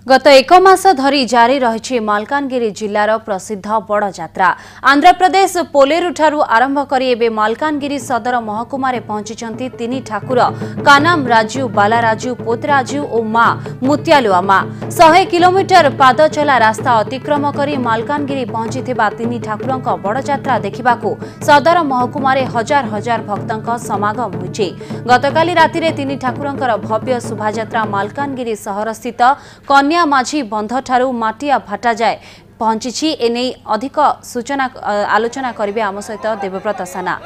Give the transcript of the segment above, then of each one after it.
गत एक मास धरी जारी रही मालकानगिरी जिलार प्रसिद्ध बड़ जात्रा। आंध्र प्रदेश पोलेरु ठारू आरंभ करी एबे मालकानगिरी सदर महकुमार पहुंची तीन ठाकुर कानाम राजू, बालाराजू, पोतराजू और मां मुत्यालुआमा। 100 किलोमीटर पाद चला रास्ता अतिक्रम करी मालकानगिरी पहुंची तीन ठाकुरंक बड़ जात्रा देखिबाकू सदर महकुमार हजार हजार भक्तों समागम होइछि। गतकाली रातिरे तीन ठाकुरंकर भव्य शोभायात्रा मालकानगिरी सहर स्थित कन्या माझी बंध ठारू माटिया भाटा जाए पहुंची। एने अधिक सूचना आलोचना करिवे आम सहित देवव्रत साना।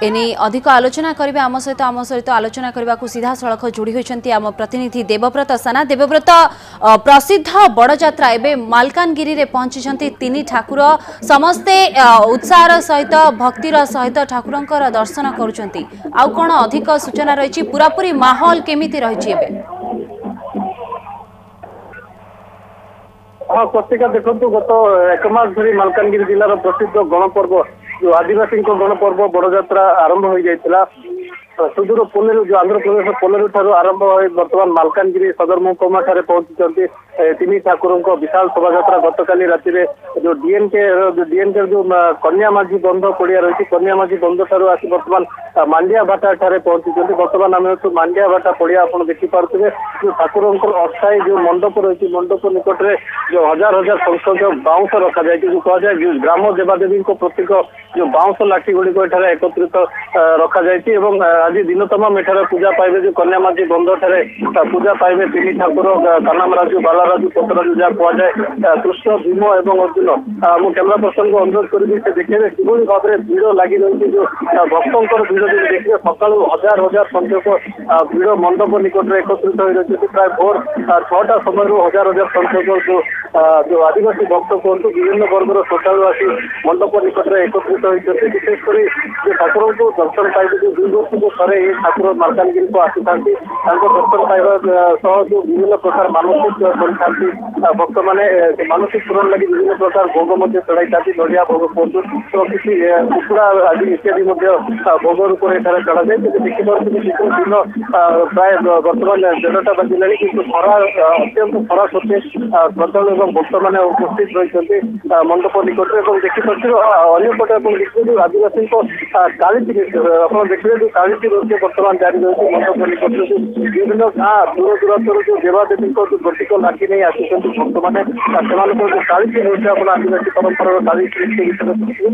एने अधिक आलोचना करिवे आम सहित आलोचना करने को सीधा सड़क जोड़ी होइछन्ती आम प्रतिनिधि देवव्रत साना। देवव्रत, प्रसिद्ध बड़ जात्रा एबे मालकानगिरी रे पहुंची तीन ठाकुर समस्ते उत्साह सहित भक्तिर सहित ठाकुरंकर दर्शन करुछन्ती। आउ कोन अधिक सूचना रही पूरापूरी माहौल केमिति रही एबे? हाँ पत्रिका देखु गत एक मास धरी मालकानगिरी जिलार प्रसिद्ध गणपर्व जो आदिवासी गणपर्व बड़ जात्रा आरंभ हो जाता सुदूर पोलेरु जो आंध्र प्रदेश पोलेरु ठारू आरंभ हो बर्तमान मालकानगिरी सदर महकुमा ठारे पहुंची तीन ठाकुर विशाल शोभायात्रा गतकाली राति जो डीएनके जो कन्या माझी बंध पड़िया रही कन्या माझी बंध ठारू आसी बर्तमान मांडिया भाटा ठारे पहुंची। बर्तमान आम मांडिया भाटा पड़िया आप देखिपे जो ठाकुर अस्थायी जो मंडप रही मंडप निकट में जो हजार हजार संख्यक बाउंश रखा जाए जो कहुए ग्राम देवादेवी प्रतीक जो बाउंश लाठी गुड़िक एठार एकत्रित रखा जाए। आज दिन तमाम एठार पूजा पाइबे जो कन्या माझी बंध ठारे पूजा पाइबे तीन ठाकुर कानाम राजू, बालाराजू, पोतराजू जहाँ कहुए कृष्ण, भीम और अर्जुन। मु कैमेरा पर्सन को अनुरोध करी से देखिए किभली भाव में भीड़ लगी रही जो भक्तों भीड़ देखिए सका हजार हजार संख्यक भीड़ मंडप निकट में एकत्रित हो रही प्राय भोर 6टा समय हजार हजार संख्यक जो आदिवासी भक्त कहतु विभिन्न वर्गर श्रद्धालु आसी मंडप निकट में एकत्रित होती। विशेषकर जो ठाकुर को दर्शन पाइबे जो 2 वर्ष को थे ये ठाकुर मालकानगिरी को आसी था दर्शन पाइबा सह जो विभिन्न प्रकार मानसिक कर भक्त मैंने मानसिक पूरण लगी विभिन्न प्रकार भोग चढ़ाई था नड़िया भोग कहतु तो किसी कुकुड़ा आदि इत्यादि भोग रूप में चढ़ा जाए। देखिए दिन प्राय बर्तमान 1:30 बाजिला कि खरा अत्यंत खरा सत्वे श्रद्धालु और भक्त मैंने उपस्थित रही मंडप निकट में। देखिए अंपटे आप देखिए आदिवासी कालीची आप देखिए जो कालीची नृत्य बर्तमान जारी रही मंडप निकट विभिन्न गाँ दूर दूर जो देवादेवी जो गोटिक लाठी नहीं आसी भक्त मैंने जो कालीची नृत्य आप आदिवासी परंपरा कालीची नृत्य विषय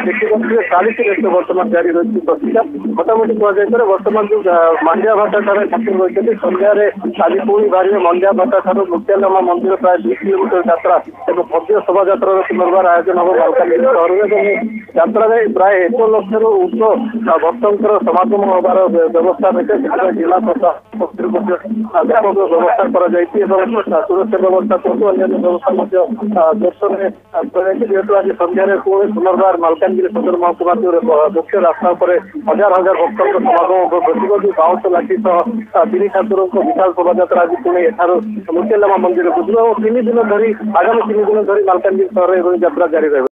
देखिए कालीची नृत्य बर्तमान जारी रही। पत्रिका मोटामोटी कहुए बर्तमान जो मांडिया भाटा ठारे ठाकुर रही सन्धार आज पुणी बाहर मांडिया भाटा ठार मुत्यालुआमा मंदिर प्राय 2 किलोमीटर यात्रा एक भव्य शोभायात्रा पुनर्बार आयोजन हम मालकानगिरी सहर में। यात्रा प्राय 1 लक्ष ऊर्ध्व भक्तों समागम होबार व्यवस्था रही जिला प्रशासन व्यापक व्यवस्था सुरक्षा व्यवस्था कहतु अन्य व्यवस्था दर्शन जेहेतु आज सन्धार पुणी पुनर्बार मालकानगिरी सदर महकुमा मुख्य रास्ता पर हजार हजार भक्तों समागम बसिब जो बाउंश लाठी सह तीन ठाकुर विशाल शोभायात्रा आज पुणी एठार मुत्यालुआमा मंदिर को 3 दिन धरी आगामी 3 दिन धरी मालकानगिरी सहर यात्रा जारी रही।